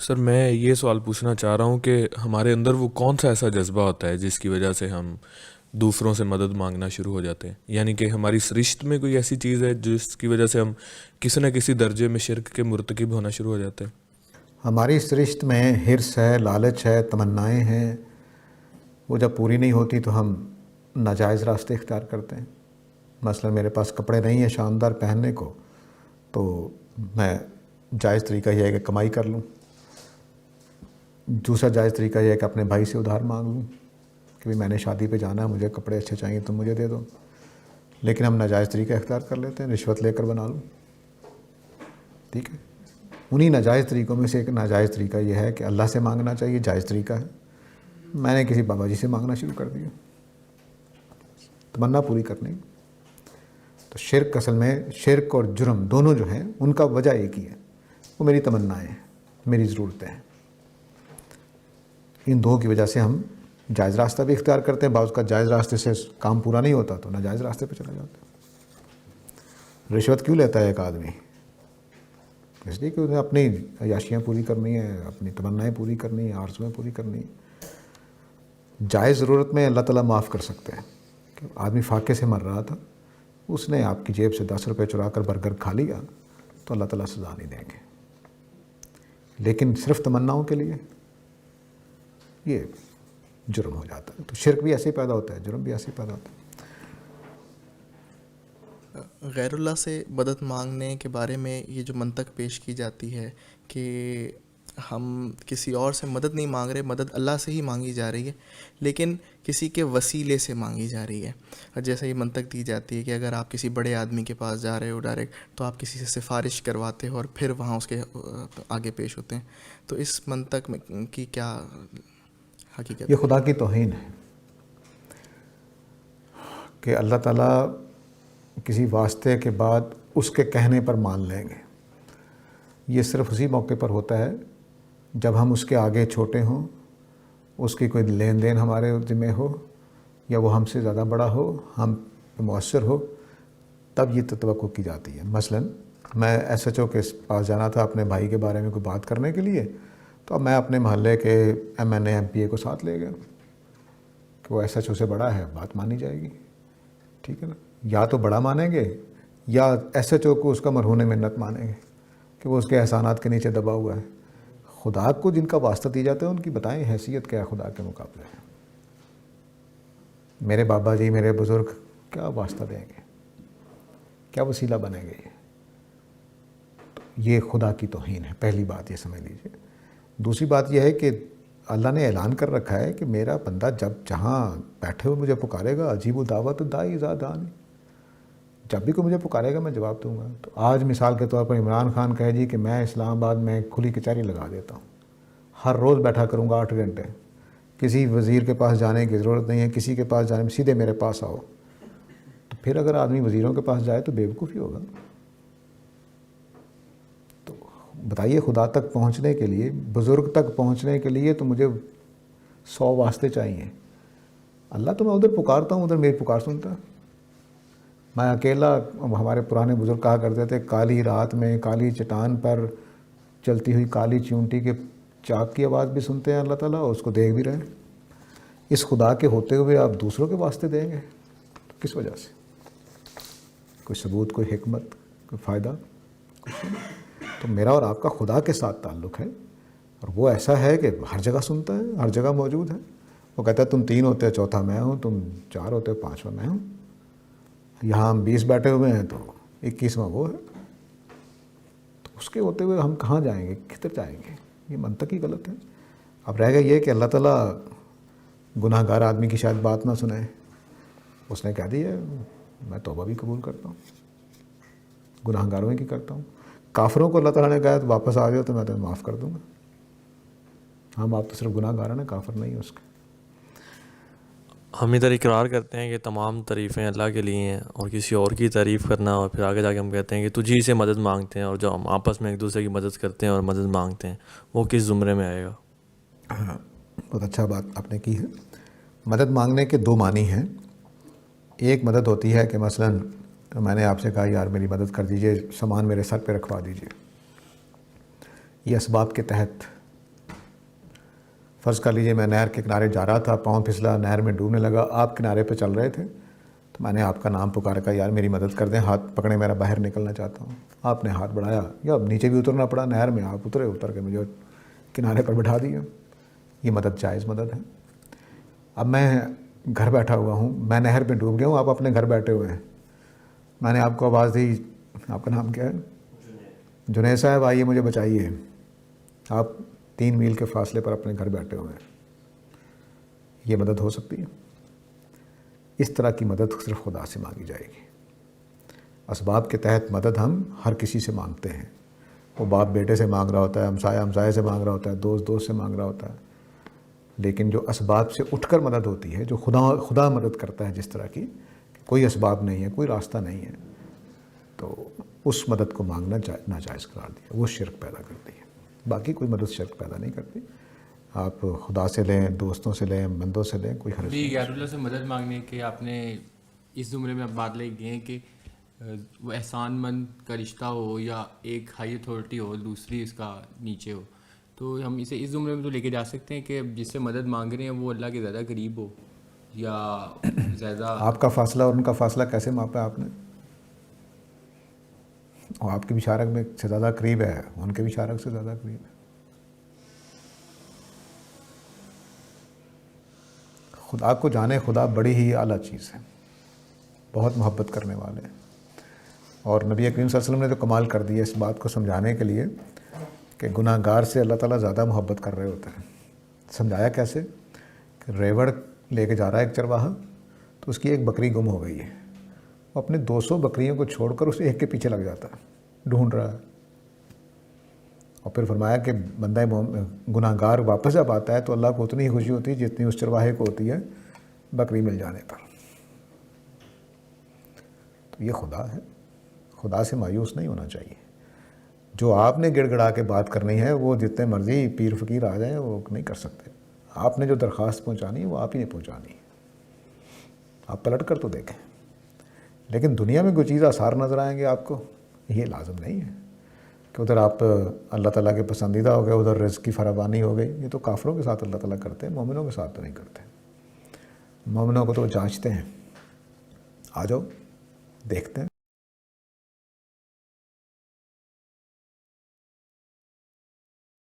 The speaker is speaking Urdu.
سر میں یہ سوال پوچھنا چاہ رہا ہوں کہ ہمارے اندر وہ کون سا ایسا جذبہ ہوتا ہے جس کی وجہ سے ہم دوسروں سے مدد مانگنا شروع ہو جاتے ہیں؟ یعنی کہ ہماری سرشت میں کوئی ایسی چیز ہے جس کی وجہ سے ہم کسی نہ کسی درجے میں شرک کے مرتکب ہونا شروع ہو جاتے ہیں؟ ہماری سرشت میں حرص ہے، لالچ ہے، تمنائیں ہیں. وہ جب پوری نہیں ہوتی تو ہم ناجائز راستے اختیار کرتے ہیں. مثلا میرے پاس کپڑے نہیں ہیں شاندار پہننے کو، تو میں جائز طریقہ یہ ہے کہ کمائی کر لوں. دوسرا جائز طریقہ یہ ہے کہ اپنے بھائی سے ادھار مانگ لوں کہ بھی میں نے شادی پہ جانا ہے، مجھے کپڑے اچھے چاہیے تو مجھے دے دو. لیکن ہم ناجائز طریقہ اختیار کر لیتے ہیں، رشوت لے کر بنا لوں. ٹھیک ہے، انہی ناجائز طریقوں میں سے ایک ناجائز طریقہ یہ ہے کہ اللہ سے مانگنا چاہیے، جائز طریقہ ہے. میں نے کسی بابا جی سے مانگنا شروع کر دیا تمنا پوری کرنے کی. تو شرک اصل میں، شرک اور جرم دونوں جو ہیں ان کا وجہ ایک ہی ہے، وہ میری تمنائیں ہیں، میری ضرورتیں ہیں. ان دو کی وجہ سے ہم جائز راستہ بھی اختیار کرتے ہیں. بعض کا جائز راستے سے کام پورا نہیں ہوتا تو ناجائز راستے پہ چلا جاتا ہے. رشوت کیوں لیتا ہے ایک آدمی؟ اس لیے کہ انہیں اپنی عیاشیاں پوری کرنی ہیں، اپنی تمنائیں پوری کرنی ہیں، آرزویں پوری کرنی ہیں. جائز ضرورت میں اللہ تعالیٰ معاف کر سکتے ہیں. کہ آدمی فاقے سے مر رہا تھا، اس نے آپ کی جیب سے 10 روپے چرا کر برگر کھا لیا تو اللہ تعالیٰ سزا نہیں دیں گے. لیکن صرف تمناؤں کے لیے یہ جرم ہو جاتا ہے. تو شرک بھی ایسے ہی پیدا ہوتا ہے، جرم بھی ایسے ہی پیدا ہوتا ہے. غیر اللہ سے مدد مانگنے کے بارے میں یہ جو منطق پیش کی جاتی ہے کہ ہم کسی اور سے مدد نہیں مانگ رہے، مدد اللہ سے ہی مانگی جا رہی ہے، لیکن کسی کے وسیلے سے مانگی جا رہی ہے. جیسے یہ منطق دی جاتی ہے کہ اگر آپ کسی بڑے آدمی کے پاس جا رہے ہو ڈائریکٹ، تو آپ کسی سے سفارش کرواتے ہو اور پھر وہاں اس کے آگے پیش ہوتے ہیں. تو اس منطق میں کی کیا حقیقت یہ ہے؟ خدا کی توہین ہے کہ اللہ تعالیٰ کسی واسطے کے بعد اس کے کہنے پر مان لیں گے. یہ صرف اسی موقع پر ہوتا ہے جب ہم اس کے آگے چھوٹے ہوں، اس کی کوئی لین دین ہمارے ذمہ ہو، یا وہ ہم سے زیادہ بڑا ہو، ہم پہ مؤثر ہو، تب یہ توقع کی جاتی ہے. مثلا میں ایس ایچ او کے پاس جانا تھا اپنے بھائی کے بارے میں کوئی بات کرنے کے لیے، تو اب میں اپنے محلے کے M N A M P A کو ساتھ لے گیا کہ وہ ایس ایچ او سے بڑا ہے، بات مانی جائے گی. ٹھیک ہے نا؟ یا تو بڑا مانیں گے یا ایس ایچ او کو اس کا مرہون منت مانیں گے کہ وہ اس کے احسانات کے نیچے دبا ہوا ہے. خدا کو جن کا واسطہ دی جاتا ہے ان کی بتائیں حیثیت کیا ہے خدا کے مقابلے میں. میرے بابا جی، میرے بزرگ کیا واسطہ دیں گے، کیا وسیلہ بنیں گے؟ یہ خدا کی توہین ہے. پہلی بات یہ سمجھ لیجیے. دوسری بات یہ ہے کہ اللہ نے اعلان کر رکھا ہے کہ میرا بندہ جب جہاں بیٹھے ہو مجھے پکارے گا، عجیب الدعوت الداعی اذا دعانی، جب بھی کوئی مجھے پکارے گا میں جواب دوں گا. تو آج مثال کے طور پر عمران خان کہے جی کہ میں اسلام آباد میں کھلی کچہری لگا دیتا ہوں، ہر روز بیٹھا کروں گا 8 گھنٹے، کسی وزیر کے پاس جانے کی ضرورت نہیں ہے، کسی کے پاس جانے میں سیدھے میرے پاس آؤ. تو پھر اگر آدمی وزیروں کے پاس جائے تو بیوقوفی ہوگا. تو بتائیے، خدا تک پہنچنے کے لیے، بزرگ تک پہنچنے کے لیے تو مجھے 100 واسطے چاہیے. اللہ تو میں ادھر پکارتا ہوں، ادھر میری پکار سنتا ہے. میں اکیلا، ہمارے پرانے بزرگ کہا کرتے تھے، کالی رات میں کالی چٹان پر چلتی ہوئی کالی چونٹی کے چاک کی آواز بھی سنتے ہیں اللہ تعالیٰ، اور اس کو دیکھ بھی رہے ہیں. اس خدا کے ہوتے ہوئے آپ دوسروں کے واسطے دیں گے تو کس وجہ سے؟ کوئی ثبوت، کوئی حکمت، کوئی فائدہ کچھ نہیں. تو میرا اور آپ کا خدا کے ساتھ تعلق ہے، اور وہ ایسا ہے کہ ہر جگہ سنتا ہے، ہر جگہ موجود ہے. وہ کہتا ہے تم 3 ہوتے ہو، چوتھا میں ہوں، تم 4 ہوتے ہو، 5واں میں ہوں. یہاں ہم 20 بیٹھے ہوئے ہیں تو 21واں وہ ہے. تو اس کے ہوتے ہوئے ہم کہاں جائیں گے، کدھر جائیں گے؟ یہ منطق ہی غلط ہے. اب رہ گیا یہ کہ اللہ تعالیٰ گناہ گار آدمی کی شاید بات نہ سنائے. اس نے کہہ دیا میں توبہ بھی قبول کرتا ہوں، گناہ گاروں کی کرتا ہوں. کافروں کو اللہ تعالیٰ نے کہا تو واپس آ جاؤ تو میں تمہیں معاف کر دوں گا. ہم آپ تو صرف گناہ گار ہیں، کافر نہیں ہیں اس کے. ہم ادھر اقرار کرتے ہیں کہ تمام تعریفیں اللہ کے لیے ہیں، اور کسی اور کی تعریف کرنا، اور پھر آگے جا کے ہم کہتے ہیں کہ تجھی سے مدد مانگتے ہیں، اور جو ہم آپس میں ایک دوسرے کی مدد کرتے ہیں اور مدد مانگتے ہیں، وہ کس زمرے میں آئے گا؟ ہاں، بہت اچھا بات آپ نے کی ہے. مدد مانگنے کے 2 معنی ہیں. ایک مدد ہوتی ہے کہ مثلا میں نے آپ سے کہا یار میری مدد کر دیجئے، سامان میرے سر پہ رکھوا دیجئے. یہ اسباب کے تحت فرض کر لیجئے میں نہر کے کنارے جا رہا تھا، پاؤں پھسلا، نہر میں ڈوبنے لگا، آپ کنارے پہ چل رہے تھے، تو میں نے آپ کا نام پکارا، کہا یار میری مدد کر دیں، ہاتھ پکڑیں، میرا باہر نکلنا چاہتا ہوں. آپ نے ہاتھ بڑھایا، یا اب نیچے بھی اترنا پڑا نہر میں، آپ اتر کے مجھے کنارے پر بٹھا دیا. یہ مدد جائز مدد ہے. اب میں گھر بیٹھا ہوا ہوں، میں نہر میں ڈوب گیا ہوں، آپ اپنے گھر بیٹھے ہوئے ہیں، میں نے آپ کو آواز دی، آپ کا نام کیا ہے؟ جنید صاحب آئیے مجھے بچائیے. آپ 3 میل کے فاصلے پر اپنے گھر بیٹھے ہوئے ہیں. یہ مدد ہو سکتی ہے؟ اس طرح کی مدد صرف خدا سے مانگی جائے گی. اسباب کے تحت مدد ہم ہر کسی سے مانگتے ہیں. وہ باپ بیٹے سے مانگ رہا ہوتا ہے، ہمسایہ ہمسایہ سے مانگ رہا ہوتا ہے، دوست دوست سے مانگ رہا ہوتا ہے. لیکن جو اسباب سے اٹھ کر مدد ہوتی ہے، جو خدا مدد کرتا ہے جس طرح کی، کوئی اسباب نہیں ہے، کوئی راستہ نہیں ہے، تو اس مدد کو مانگنا ناجائز قرار دیا. وہ شرک پیدا کرتی ہے. باقی کوئی مدد شرک پیدا نہیں کرتی. آپ خدا سے لیں، دوستوں سے لیں، بندوں سے لیں، کوئی حرج بھی نہیں. غیر اللہ سے مدد مانگنے کے آپ نے اس زمرے میں بات لے گئے ہیں کہ وہ احسان مند کا رشتہ ہو یا ایک ہائی اتھارٹی ہو، دوسری اس کا نیچے ہو، تو ہم اسے اس زمرے میں تو لے کے جا سکتے ہیں کہ جس سے مدد مانگ رہے ہیں وہ اللہ کے زیادہ قریب ہو یا زیادہ. آپ کا فاصلہ اور ان کا فاصلہ کیسے ماپا آپ نے؟ اور آپ کے بھی شارک میں سے زیادہ قریب ہے، ان کے بھی شارک سے زیادہ قریب ہے. خدا کو جانے، خدا بڑی ہی اعلیٰ چیز ہے، بہت محبت کرنے والے ہیں. اور نبی کریم صلی اللہ علیہ وسلم نے تو کمال کر دیا اس بات کو سمجھانے کے لیے کہ گناہ گار سے اللہ تعالیٰ زیادہ محبت کر رہے ہوتے ہیں. سمجھایا کیسے؟ کہ ریوڑ لے کے جا رہا ہے ایک چرواہا، تو اس کی ایک بکری گم ہو گئی ہے. وہ اپنے 200 بکریوں کو چھوڑ کر اس ایک کے پیچھے لگ جاتا ہے، ڈھونڈ رہا ہے. اور پھر فرمایا کہ بندہ گناہ گار واپس جب آتا ہے تو اللہ کو اتنی ہی خوشی ہوتی ہے جتنی اس چرواہے کو ہوتی ہے بکری مل جانے پر. تو یہ خدا ہے. خدا سے مایوس نہیں ہونا چاہیے. جو آپ نے گڑ گڑا کے بات کرنی ہے وہ جتنے مرضی پیر فقیر آ جائیں وہ نہیں کر سکتے. آپ نے جو درخواست پہنچانی ہے وہ آپ ہی نے پہنچانی ہے. آپ پلٹ کر تو دیکھیں. لیکن دنیا میں کوئی چیز آثار نظر آئیں گے آپ کو، یہ لازم نہیں ہے کہ ادھر آپ اللہ تعالیٰ کے پسندیدہ ہو گئے، ادھر رزق کی فراوانی ہو گئی. یہ تو کافروں کے ساتھ اللہ تعالیٰ کرتے ہیں، مومنوں کے ساتھ تو نہیں کرتے. مومنوں کو تو جانچتے ہیں. آ جاؤ دیکھتے ہیں.